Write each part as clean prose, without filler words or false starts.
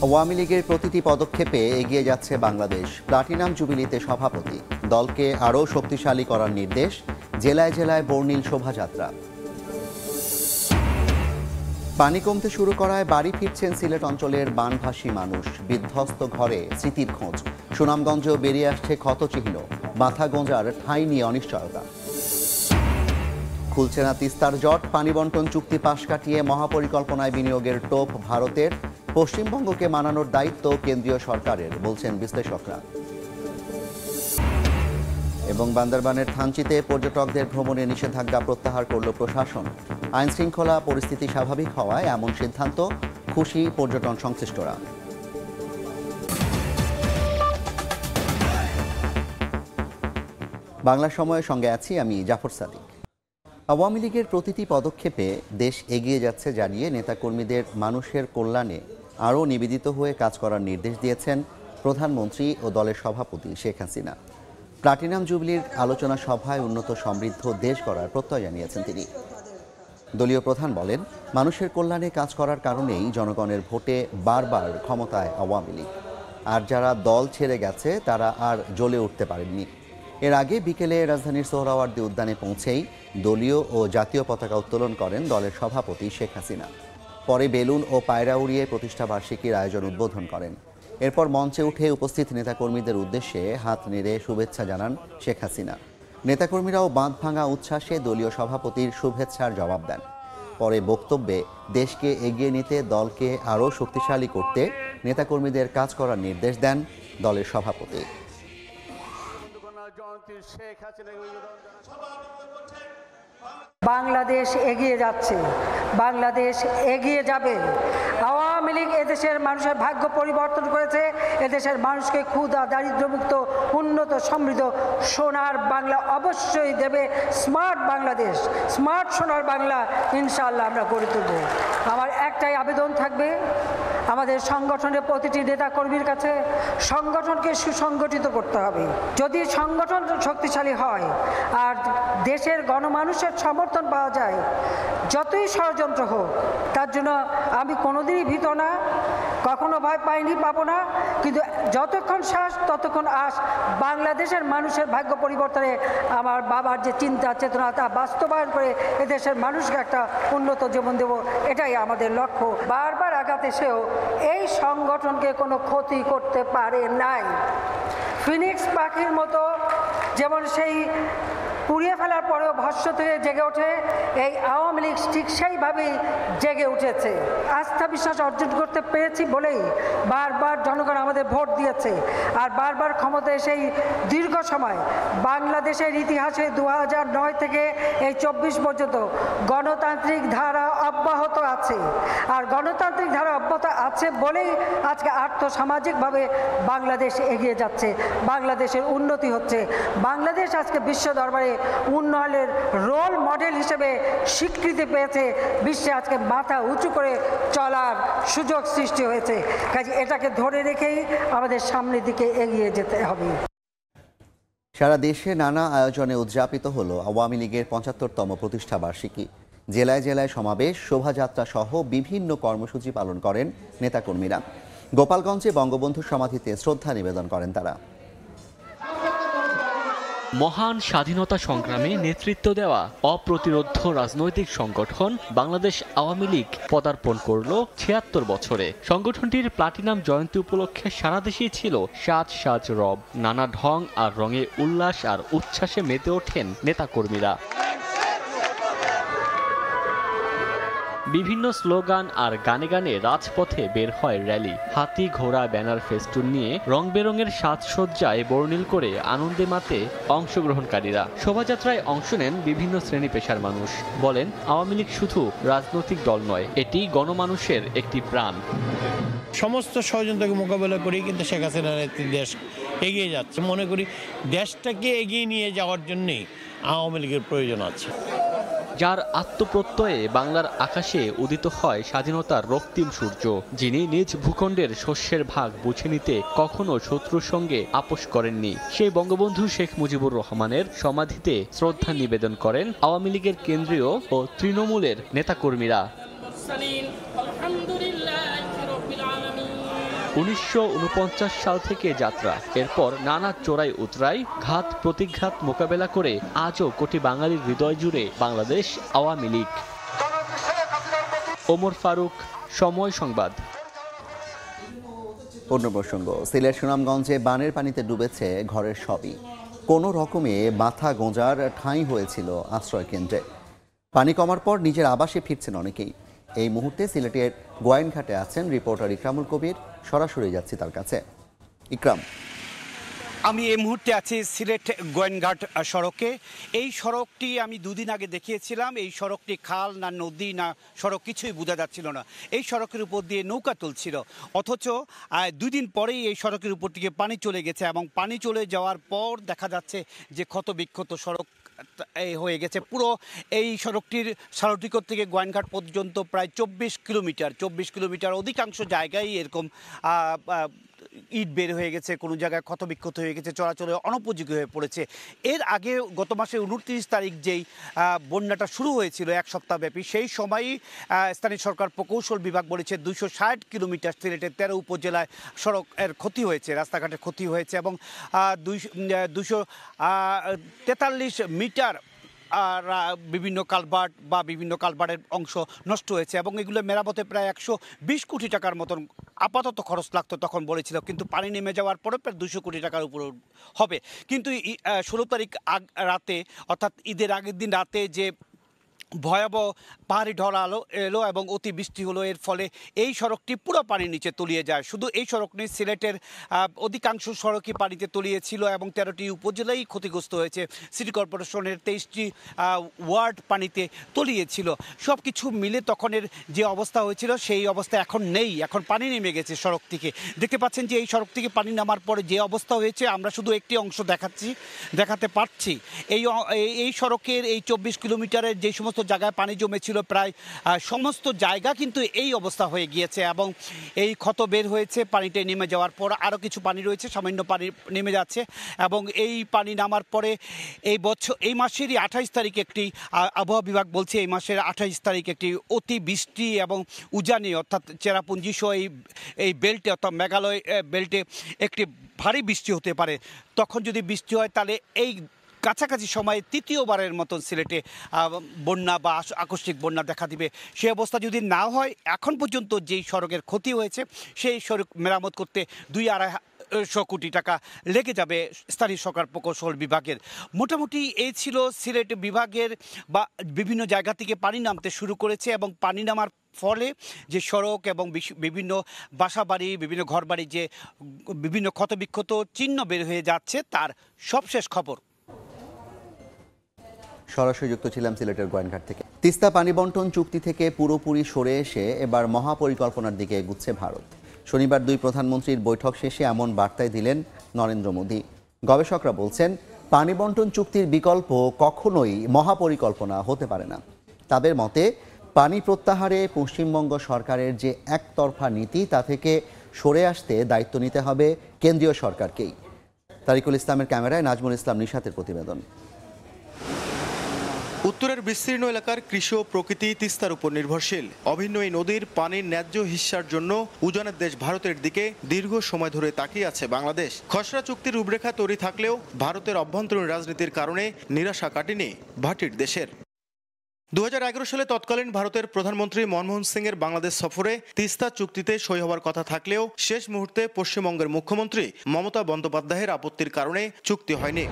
আওয়ামী লীগের প্রতিটি পদক্ষেপে এগিয়ে যাচ্ছে বাংলাদেশ। প্লাটিনাম জুবিলিতে সভাপতি, দলকে আরও শক্তিশালী করার নির্দেশ। জেলায় জেলায় বর্ণিল শোভাযাত্রা। পানি কমতে শুরু করায় বাড়ি ফিরছেন সিলেট অঞ্চলের বানভাসী মানুষ। বিধ্বস্ত ঘরে স্মৃতির খোঁজ। সুনামগঞ্জেও বেরিয়ে আসছে ক্ষতচিহ্ন। মাথা গোঁজার ঠাঁই নিয়ে অনিশ্চয়তা। খুলছে না তিস্তার জট। পানি বন্টন চুক্তি পাশ কাটিয়ে মহাপরিকল্পনায় বিনিয়োগের টোপ ভারতের। পশ্চিমবঙ্গকে মানানোর দায়িত্ব কেন্দ্রীয় সরকারের, বলছেন বিশ্লেষকরা। এবং বান্দরবানের থানচিতে পর্যটকদের ভ্রমণে নিষেধাজ্ঞা প্রত্যাহার করল প্রশাসন। আইন শৃঙ্খলা পরিস্থিতি স্বাভাবিক হওয়ায় এমন সিদ্ধান্ত, খুশি পর্যটন সংশ্লিষ্টরা। বাংলা সময়ের সঙ্গে আছি আমি জাফর সাদিক। আওয়ামী লীগের প্রতিটি পদক্ষেপে দেশ এগিয়ে যাচ্ছে জানিয়ে নেতাকর্মীদের মানুষের কল্যাণে আরও নিবেদিত হয়ে কাজ করার নির্দেশ দিয়েছেন প্রধানমন্ত্রী ও দলের সভাপতি শেখ হাসিনা। প্লাটিনাম জুবিলির আলোচনা সভায় উন্নত সমৃদ্ধ দেশ গড়ার প্রত্যয় জানিয়েছেন তিনি। দলীয় প্রধান বলেন, মানুষের কল্যাণে কাজ করার কারণেই জনগণের ভোটে বারবার ক্ষমতায় আওয়ামী লীগ। আর যারা দল ছেড়ে গেছে তারা আর জ্বলে উঠতে পারেননি। এর আগে বিকেলে রাজধানীর সোহরাওয়ার্দী উদ্যানে পৌঁছেই দলীয় ও জাতীয় পতাকা উত্তোলন করেন দলের সভাপতি শেখ হাসিনা। পরে বেলুন ও পায়রা উড়িয়ে প্রতিষ্ঠাবার্ষিকীর আয়োজন উদ্বোধন করেন। এরপর মঞ্চে উঠে উপস্থিত নেতাকর্মীদের উদ্দেশ্যে হাত নেড়ে শুভেচ্ছা জানান শেখ হাসিনা। নেতাকর্মীরাও বাঁধ ভাঙা উচ্ছ্বাসে দলীয় সভাপতির শুভেচ্ছার জবাব দেন। পরে বক্তব্যে দেশকে এগিয়ে নিতে দলকে আরও শক্তিশালী করতে নেতাকর্মীদের কাজ করার নির্দেশ দেন দলের সভাপতি। বাংলাদেশ এগিয়ে যাচ্ছে, বাংলাদেশ এগিয়ে যাবে। আওয়ামী লীগ এদেশের মানুষের ভাগ্য পরিবর্তন করেছে। এদেশের মানুষকে ক্ষুধা দারিদ্র্যমুক্ত উন্নত সমৃদ্ধ সোনার বাংলা অবশ্যই দেবে। স্মার্ট বাংলাদেশ, স্মার্ট সোনার বাংলা ইনশাআল্লাহ আমরা গড়ে তুলব। আমার একটাই আবেদন থাকবে আমাদের সংগঠনের প্রতিটি নেতাকর্মীর কাছে, সংগঠনকে সুসংগঠিত করতে হবে। যদি সংগঠন শক্তিশালী হয় আর দেশের গণমানুষের সমর্থন পাওয়া যায়, যতই ষড়যন্ত্র হোক তার জন্য আমি কোনোদিনই ভীত না, কখনো ভয় পাইনি, পাবো না। কিন্তু যতক্ষণ শ্বাস ততক্ষণ আস। বাংলাদেশের মানুষের ভাগ্য পরিবর্তনে আমার বাবার যে চিন্তা চেতনা তা বাস্তবায়ন করে এদেশের মানুষকে একটা উন্নত জীবন দেব, এটাই আমাদের লক্ষ্য। বারবার আঘাত এসেও এই সংগঠনকে কোনো ক্ষতি করতে পারে নাই। ফিনিক্স পাখির মতো যেমন সেই পুড়িয়ে ফেলার পরেও ভস্ম থেকে জেগে ওঠে, এই আওয়ামী লীগ ঠিক সেইভাবেই জেগে উঠেছে। আস্থা বিশ্বাস অর্জন করতে পেরেছি বলেই বারবার জনগণ আমাদের ভোট দিয়েছে। আর বারবার ক্ষমতায় সেই দীর্ঘ সময় বাংলাদেশের ইতিহাসে 2009 থেকে এই 24 পর্যন্ত গণতান্ত্রিক ধারা অব্যাহত আছে। আর গণতান্ত্রিক ধারা অব্যাহত আছে বলেই আজকে আর্থসামাজিকভাবে বাংলাদেশ এগিয়ে যাচ্ছে, বাংলাদেশের উন্নতি হচ্ছে। বাংলাদেশ আজকে বিশ্ব দরবারে উন্নয়নের রোল মডেল হিসেবে স্বীকৃতি পেয়েছে। বিশ্বে আজকে মাথা উঁচু করে চলার সুযোগ সৃষ্টি হয়েছে। কাজে এটাকে ধরে রেখেই আমাদের সামনের দিকে এগিয়ে যেতে হবে। সারা দেশে নানা আয়োজনে উদযাপিত হলো আওয়ামী লীগের 75তম প্রতিষ্ঠা বার্ষিকী। জেলায় জেলায় সমাবেশ, শোভাযাত্রা সহ বিভিন্ন কর্মসূচি পালন করেন নেতাকর্মীরা। গোপালগঞ্জে বঙ্গবন্ধু সমাধিতে শ্রদ্ধা নিবেদন করেন তারা। মহান স্বাধীনতা সংগ্রামে নেতৃত্ব দেওয়া অপ্রতিরোধ্য রাজনৈতিক সংগঠন বাংলাদেশ আওয়ামী লীগ পদার্পণ করল ৭৬ বছরে। সংগঠনটির প্লাটিনাম জয়ন্তী উপলক্ষে সারা দেশেই ছিল সাজ সাজ রব। নানা ঢং আর রঙে উল্লাস আর উচ্ছ্বাসে মেতে ওঠেন নেতাকর্মীরা। বিভিন্ন স্লোগান আর গানে গানে রাজপথে বের হয় র্যালি। হাতি ঘোড়া ব্যানার ফেস্টুন নিয়ে রং বেরঙের সাজসজ্জায় বর্ণিল করে আনন্দে মাতে অংশগ্রহণকারীরা। শোভাযাত্রায় অংশ নেন বিভিন্ন শ্রেণী পেশার মানুষ। বলেন, আওয়ামী লীগ শুধু রাজনৈতিক দল নয়, এটি গণমানুষের একটি প্রাণ। সমস্ত ষড়যন্ত্রকে মোকাবেলা করে কিন্তু শেখ হাসিনার দেশ এগিয়ে যাচ্ছে। মনে করি দেশটাকে এগিয়ে নিয়ে যাওয়ার জন্যই আওয়ামী লীগের প্রয়োজন আছে। যার আত্মপ্রত্যয়ে বাংলার আকাশে উদিত হয় স্বাধীনতার রক্তিম সূর্য, যিনি নিজ ভূখণ্ডের শস্যের ভাগ বুঝে নিতে কখনো শত্রুর সঙ্গে আপোষ করেননি। সেই বঙ্গবন্ধু শেখ মুজিবুর রহমানের সমাধিতে শ্রদ্ধা নিবেদন করেন আওয়ামী লীগের কেন্দ্রীয় ও তৃণমূলের নেতাকর্মীরা। 1949 সাল থেকে যাত্রা, এরপর নানা চোরাই উতরাই ঘাত প্রতিঘাত মোকাবেলা করে আজও কোটি বাঙালির হৃদয় জুড়ে বাংলাদেশ আওয়ামী লীগ। ওমর ফারুক, সময় সংবাদ। অন্য প্রসঙ্গ, সিলেট সুনামগঞ্জে বানের পানিতে ডুবেছে ঘরের সবই। কোনো রকমে মাথা গোঁজার ঠাঁই হয়েছিল আশ্রয় কেন্দ্রে। পানি কমার পর নিজের আবাসে ফিরছেন অনেকেই। এই মুহূর্তে সিলেটের গোয়াইনঘাটে আছেন রিপোর্টার ইকরামুল কবির। সরাসরি যাচ্ছি তার কাছে। ইকরাম, আমি এই মুহূর্তে আছি সিলেট গোয়াইনঘাট সড়কে। এই সড়কটি আমি দুদিন আগে দেখিয়েছিলাম। এই সড়কটি খাল না নদী না সড়ক কিছুই বোঝা যাচ্ছিল না। এই সড়কের উপর দিয়ে নৌকা তুলছিল, অথচ 2 দিন পরেই এই সড়কের উপর থেকে পানি চলে গেছে এবং পানি চলে যাওয়ার পর দেখা যাচ্ছে যে ক্ষত বিক্ষত সড়ক হয়ে গেছে। পুরো এই সড়কটির সারটিকর থেকে গোয়াইনঘাট পর্যন্ত প্রায় 24 কিলোমিটার অধিকাংশ জায়গায় এরকম ইট বের হয়ে গেছে, কোনো জায়গায় ক্ষতবিক্ষত হয়ে গেছে, চলাচলে অনুপযোগী হয়ে পড়েছে। এর আগে গত মাসে 29 তারিখ যেই বন্যাটা শুরু হয়েছিল 1 সপ্তাহব্যাপী, সেই সময়ই স্থানীয় সরকার প্রকৌশল বিভাগ বলেছে 260 কিলোমিটার সিলেটের 13 উপজেলায় সড়কের ক্ষতি হয়েছে, রাস্তাঘাটের ক্ষতি হয়েছে এবং 243 মিটার আর বিভিন্ন কালভার্ট বা বিভিন্ন কালভার্টের অংশ নষ্ট হয়েছে এবং এগুলো মেরামতে প্রায় 120 কোটি টাকার মতন আপাতত খরচ লাগতো তখন বলেছিল, কিন্তু পানি নেমে যাওয়ার পরে প্রায় 200 কোটি টাকার উপর হবে। কিন্তু 16 তারিখ রাতে, অর্থাৎ ঈদের আগের দিন রাতে যে ভয়াবহ পাহাড়ি ঢল এলো এবং অতি বৃষ্টি হলো, এর ফলে এই সড়কটি পুরো পানির নিচে তলিয়ে যায়। শুধু এই সড়ক নেই, সিলেটের অধিকাংশ সড়কই পানিতে তলিয়েছিল এবং 13টি উপজেলাই ক্ষতিগ্রস্ত হয়েছে। সিটি কর্পোরেশনের 23টি ওয়ার্ড পানিতে তলিয়েছিল। সব কিছু মিলে তখনের যে অবস্থা হয়েছিল সেই অবস্থা এখন নেই। এখন পানি নেমে গেছে সড়ক থেকে। দেখতে পাচ্ছেন যে এই সড়ক থেকে পানি নামার পরে যে অবস্থা হয়েছে, আমরা শুধু একটি অংশ দেখাতে পারছি। এই সড়কের এই 24 কিলোমিটারের যে সমস্ত জায়গায় পানি জমেছিল প্রায় সমস্ত জায়গা কিন্তু এই অবস্থা হয়ে গিয়েছে এবং এই ক্ষত বের হয়েছে। পানিটা নেমে যাওয়ার পর আরও কিছু পানি রয়েছে, সামান্য পানি নেমে যাচ্ছে এবং এই পানি নামার পরে এই মাসেরই 28 তারিখ একটি আবহাওয়া বিভাগ বলছে এই মাসের 28 তারিখ একটি অতি বৃষ্টি এবং উজানি অর্থাৎ চেরাপুঞ্জি সহ এই বেল্টে অর্থাৎ মেঘালয় বেল্টে একটি ভারী বৃষ্টি হতে পারে। তখন যদি বৃষ্টি হয় তাহলে এই কাছাকাছি সময়ে তৃতীয়বারের মতন সিলেটে বন্যা বা আকস্মিক বন্যা দেখা দিবে। সে অবস্থা যদি না হয়, এখন পর্যন্ত যেই সড়কের ক্ষতি হয়েছে সেই সড়ক মেরামত করতে 2-2.5 কোটি টাকা লেগে যাবে স্থানীয় সরকার প্রকৌশল বিভাগের। মোটামুটি এই ছিল সিলেট বিভাগের বা বিভিন্ন জায়গা থেকে পানি নামতে শুরু করেছে এবং পানি নামার ফলে যে সড়ক এবং বিভিন্ন বাসাবাড়ি, বিভিন্ন ঘরবাড়ি যে বিভিন্ন ক্ষতবিক্ষত চিহ্ন বের হয়ে যাচ্ছে, তার সবশেষ খবর। সরাসরি যুক্ত ছিলাম সিলেটের গোয়াইনঘাট থেকে। তিস্তা পানি বন্টন চুক্তি থেকে পুরোপুরি সরে এসে এবার মহাপরিকল্পনার দিকে এগুচ্ছে ভারত। শনিবার 2 প্রধানমন্ত্রীর বৈঠক শেষে এমন বার্তাই দিলেন নরেন্দ্র মোদী। গবেষকরা বলছেন, পানি বন্টন চুক্তির বিকল্প কখনোই মহাপরিকল্পনা হতে পারে না। তাদের মতে, পানি প্রত্যাহারে পশ্চিমবঙ্গ সরকারের যে একতরফা নীতি, তা থেকে সরে আসতে দায়িত্ব নিতে হবে কেন্দ্রীয় সরকারকেই। তারিকুল ইসলামের ক্যামেরায় নাজমুল ইসলাম নিশাতের প্রতিবেদন। উত্তরের বিস্তীর্ণ এলাকার কৃষি ও প্রকৃতি তিস্তার উপর নির্ভরশীল। অভিন্ন এই নদীর পানির ন্যায্য হিস্যার জন্য উজানের দেশ ভারতের দিকে দীর্ঘ সময় ধরে তাকিয়ে আছে বাংলাদেশ। খসড়া চুক্তির রূপরেখা তৈরি থাকলেও ভারতের অভ্যন্তরীণ রাজনীতির কারণে নিরাশা কাটেনি ভাটির দেশের। 2011 সালে তৎকালীন ভারতের প্রধানমন্ত্রী মনমোহন সিং এর বাংলাদেশ সফরে তিস্তা চুক্তিতে সই হওয়ার কথা থাকলেও শেষ মুহূর্তে পশ্চিমবঙ্গের মুখ্যমন্ত্রী মমতা বন্দ্যোপাধ্যায়ের আপত্তির কারণে চুক্তি হয়নি।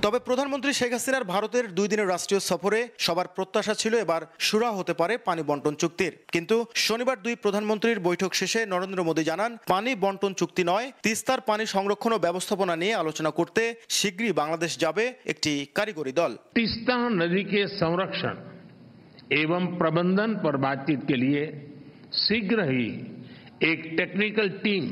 তবে প্রধানমন্ত্রী শেখ হাসিনার ভারতের 2 দিনের রাষ্ট্রীয় সফরে সবার প্রত্যাশা ছিল এবার সুরা হতে পারে পানি বন্টন চুক্তির। কিন্তু শনিবার 2 প্রধানমন্ত্রীর বৈঠক শেষে নরেন্দ্র মোদী জানান, পানি বন্টন চুক্তি নয়, তিস্তার পানি সংরক্ষণ ও ব্যবস্থাপনা নিয়ে আলোচনা করতে শীঘ্রই বাংলাদেশ যাবে একটি কারিগরি দল। তিস্তা নদী के संरक्षण एवं प्रबंधन पर बातचीत के लिए शीघ्र ही एक टेक्निकल टीम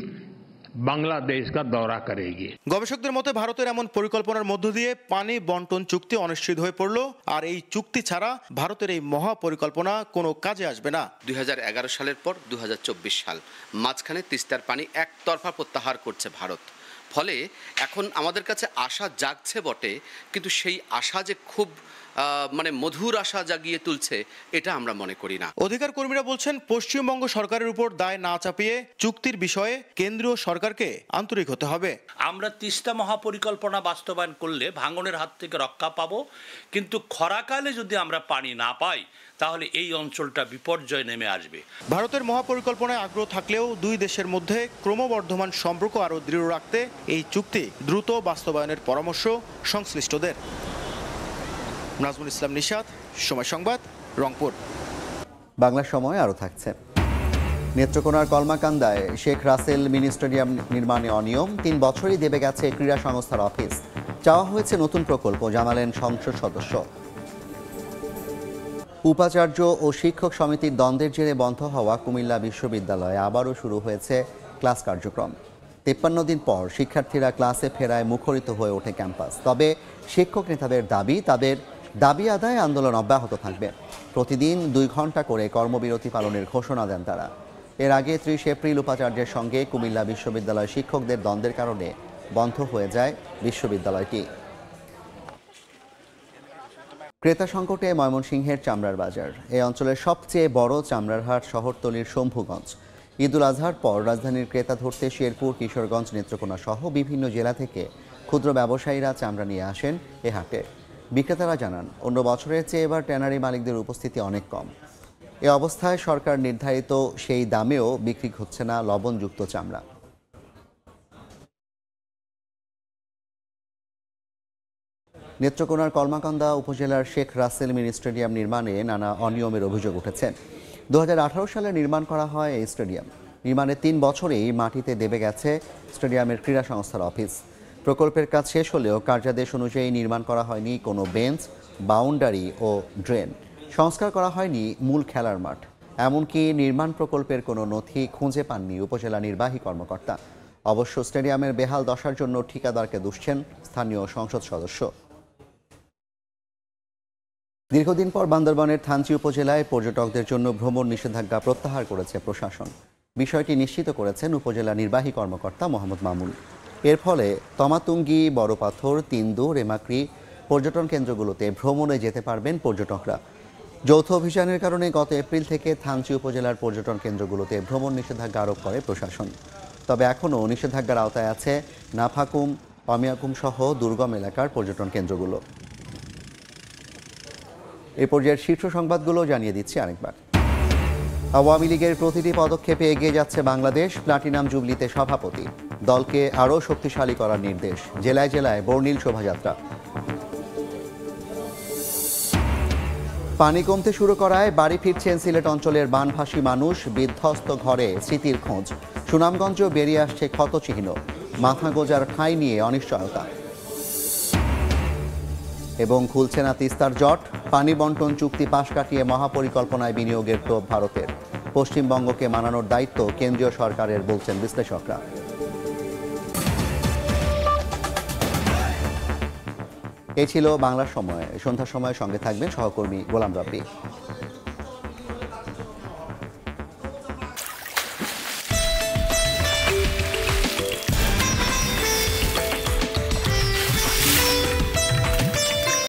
বাংলাদেশ का दौरा करेगी। গবেষকদের মতে ভারতের এমন পরিকল্পনার মধ্য দিয়ে পানি বন্টন চুক্তি অনিশ্চিত হয়ে পড়ল, আর এই চুক্তি ছাড়া ভারতের এই মহা পরিকল্পনা কোনো কাজে আসবে না। 2011 সালের পর 2024 সাল, মাঝখানে তিস্তার পানি একতরফা প্রত্যাহার করছে ভারত। ফলে এখন আমাদের কাছে আশা জাগছে বটে, কিন্তু সেই আশা যে খুব মানে মধুর আশা জাগিয়ে তুলছে এটা আমরা মনে করি না। অধিকার কর্মীরা বলছেন, পশ্চিমবঙ্গ সরকারের উপর দায় না চাপিয়ে চুক্তির বিষয়ে কেন্দ্রীয় সরকারকে আন্তরিক হতে হবে। আমরা তিস্তা মহাপরিকল্পনা বাস্তবায়ন করলে ভাঙনের হাত থেকে রক্ষা পাবো, কিন্তু খরাকালে যদি আমরা পানি না পাই তাহলে এই অঞ্চলটা বিপর্যয় নেমে আসবে। ভারতের মহাপরিকল্পনায় আগ্রহ থাকলেও দুই দেশের মধ্যে ক্রমবর্ধমান সম্পর্ক আরও দৃঢ় রাখতে এই চুক্তি দ্রুত বাস্তবায়নের পরামর্শ সংশ্লিষ্টদের। নাজমুল ইসলাম নিশাত, সময় সংবাদ, রংপুর। বাংলা সময় আরও থাকছে। নেত্রকোনার কলমাকান্দায় শেখ রাসেল মিনি স্টেডিয়াম নির্মাণে অনিয়ম, 3 বছরই দেবে গেছে ক্রীড়া সংস্থার অফিস। চাওয়া হয়েছে নতুন প্রকল্প, জানালেন সংসদ সদস্য। উপাচার্য ও শিক্ষক সমিতির দ্বন্দ্বের জেরে বন্ধ হওয়া কুমিল্লা বিশ্ববিদ্যালয়ে আবারও শুরু হয়েছে ক্লাস কার্যক্রম। 53 দিন পর শিক্ষার্থীরা ক্লাসে ফেরায় মুখরিত হয়ে ওঠে ক্যাম্পাস। তবে শিক্ষক নেতাদের তাদের দাবি আদায় আন্দোলন অব্যাহত থাকবে। প্রতিদিন 2 ঘন্টা করে কর্মবিরতি পালনের ঘোষণা দেন তারা। এর আগে 30 এপ্রিল উপাচার্যের সঙ্গে কুমিল্লা বিশ্ববিদ্যালয় শিক্ষকদের দ্বন্দ্বের কারণে বন্ধ হয়ে যায় বিশ্ববিদ্যালয়টি। ক্রেতা সংকটে ময়মনসিংহের চামড়ার বাজার। এই অঞ্চলের সবচেয়ে বড় চামড়ার হাট শহরতলির শম্ভুগঞ্জ। ঈদুল আজহার পর রাজধানীর ক্রেতা ধরতে শেরপুর, কিশোরগঞ্জ, নেত্রকোনা সহ বিভিন্ন জেলা থেকে ক্ষুদ্র ব্যবসায়ীরা চামড়া নিয়ে আসেন এ হাটে। বিক্রেতারা জানান, অন্য বছরের চেয়ে এবার ট্যানারি মালিকদের উপস্থিতি অনেক কম। এ অবস্থায় সরকার নির্ধারিত সেই দামেও বিক্রি হচ্ছে না লবণযুক্ত চামড়া। নেত্রকোনার কলমাকান্দা উপজেলার শেখ রাসেল মিনি স্টেডিয়াম নির্মাণে নানা অনিয়মের অভিযোগ উঠেছে। 2018 সালে নির্মাণ করা হয় এই স্টেডিয়াম। নির্মাণের 3 বছরেই মাটিতে দেবে গেছে স্টেডিয়ামের ক্রীড়া সংস্থার অফিস। প্রকল্পের কাজ শেষ হলেও কার্যাদেশ অনুযায়ী নির্মাণ করা হয়নি কোনো বেঞ্চ, বাউন্ডারি ও ড্রেন। সংস্কার করা হয়নি মূল খেলার মাঠ। এমনকি নির্মাণ প্রকল্পের কোনো নথি খুঁজে পাননি উপজেলা নির্বাহী কর্মকর্তা। অবশ্য স্টেডিয়ামের বেহাল দশার জন্য ঠিকাদারকে দুষছেন স্থানীয় সংসদ সদস্য। দীর্ঘদিন পর বান্দরবানের থানচি উপজেলায় পর্যটকদের জন্য ভ্রমণ নিষেধাজ্ঞা প্রত্যাহার করেছে প্রশাসন। বিষয়টি নিশ্চিত করেছেন উপজেলা নির্বাহী কর্মকর্তা মোহাম্মদ মামুন। এর ফলে তমাতুঙ্গি, বড়পাথর, তিন্দু, রেমাক্রি পর্যটন কেন্দ্রগুলোতে ভ্রমণে যেতে পারবেন পর্যটকরা। যৌথ অভিযানের কারণে গত এপ্রিল থেকে থানচি উপজেলার পর্যটন কেন্দ্রগুলোতে ভ্রমণ নিষেধাজ্ঞা আরোপ করে প্রশাসন। তবে এখনও নিষেধাজ্ঞার আওতায় আছে নাফাকুম, অমিয়াকুম সহ দুর্গম এলাকার পর্যটন কেন্দ্রগুলো। এই পর্যায়ের শীর্ষ সংবাদগুলো জানিয়ে দিচ্ছি আরেকবার। আওয়ামী লীগের প্রতিটি পদক্ষেপে এগিয়ে যাচ্ছে বাংলাদেশ, প্লাটিনাম জুবলিতে সভাপতি। দলকে আরও শক্তিশালী করার নির্দেশ, জেলায় জেলায় বর্ণিল শোভাযাত্রা। পানি কমতে শুরু করায় বাড়ি ফিরছেন সিলেট অঞ্চলের বানভাসী মানুষ। বিধ্বস্ত ঘরে স্মৃতির খোঁজ। সুনামগঞ্জেও বেরিয়ে আসছে ক্ষতচিহ্ন। মাথা গোজার ঠাঁই নিয়ে অনিশ্চয়তা। এবং খুলছে না তিস্তার জট। পানি বন্টন চুক্তি পাশ কাটিয়ে মহাপরিকল্পনায় বিনিয়োগের ক্ষোভ ভারতের। পশ্চিমবঙ্গকে মানানোর দায়িত্ব কেন্দ্রীয় সরকারের, বলছেন বিশ্লেষকরা। এই ছিল বাংলার সময়। সন্ধ্যার সময় সঙ্গে থাকবেন সহকর্মী গোলাম রাব্বি।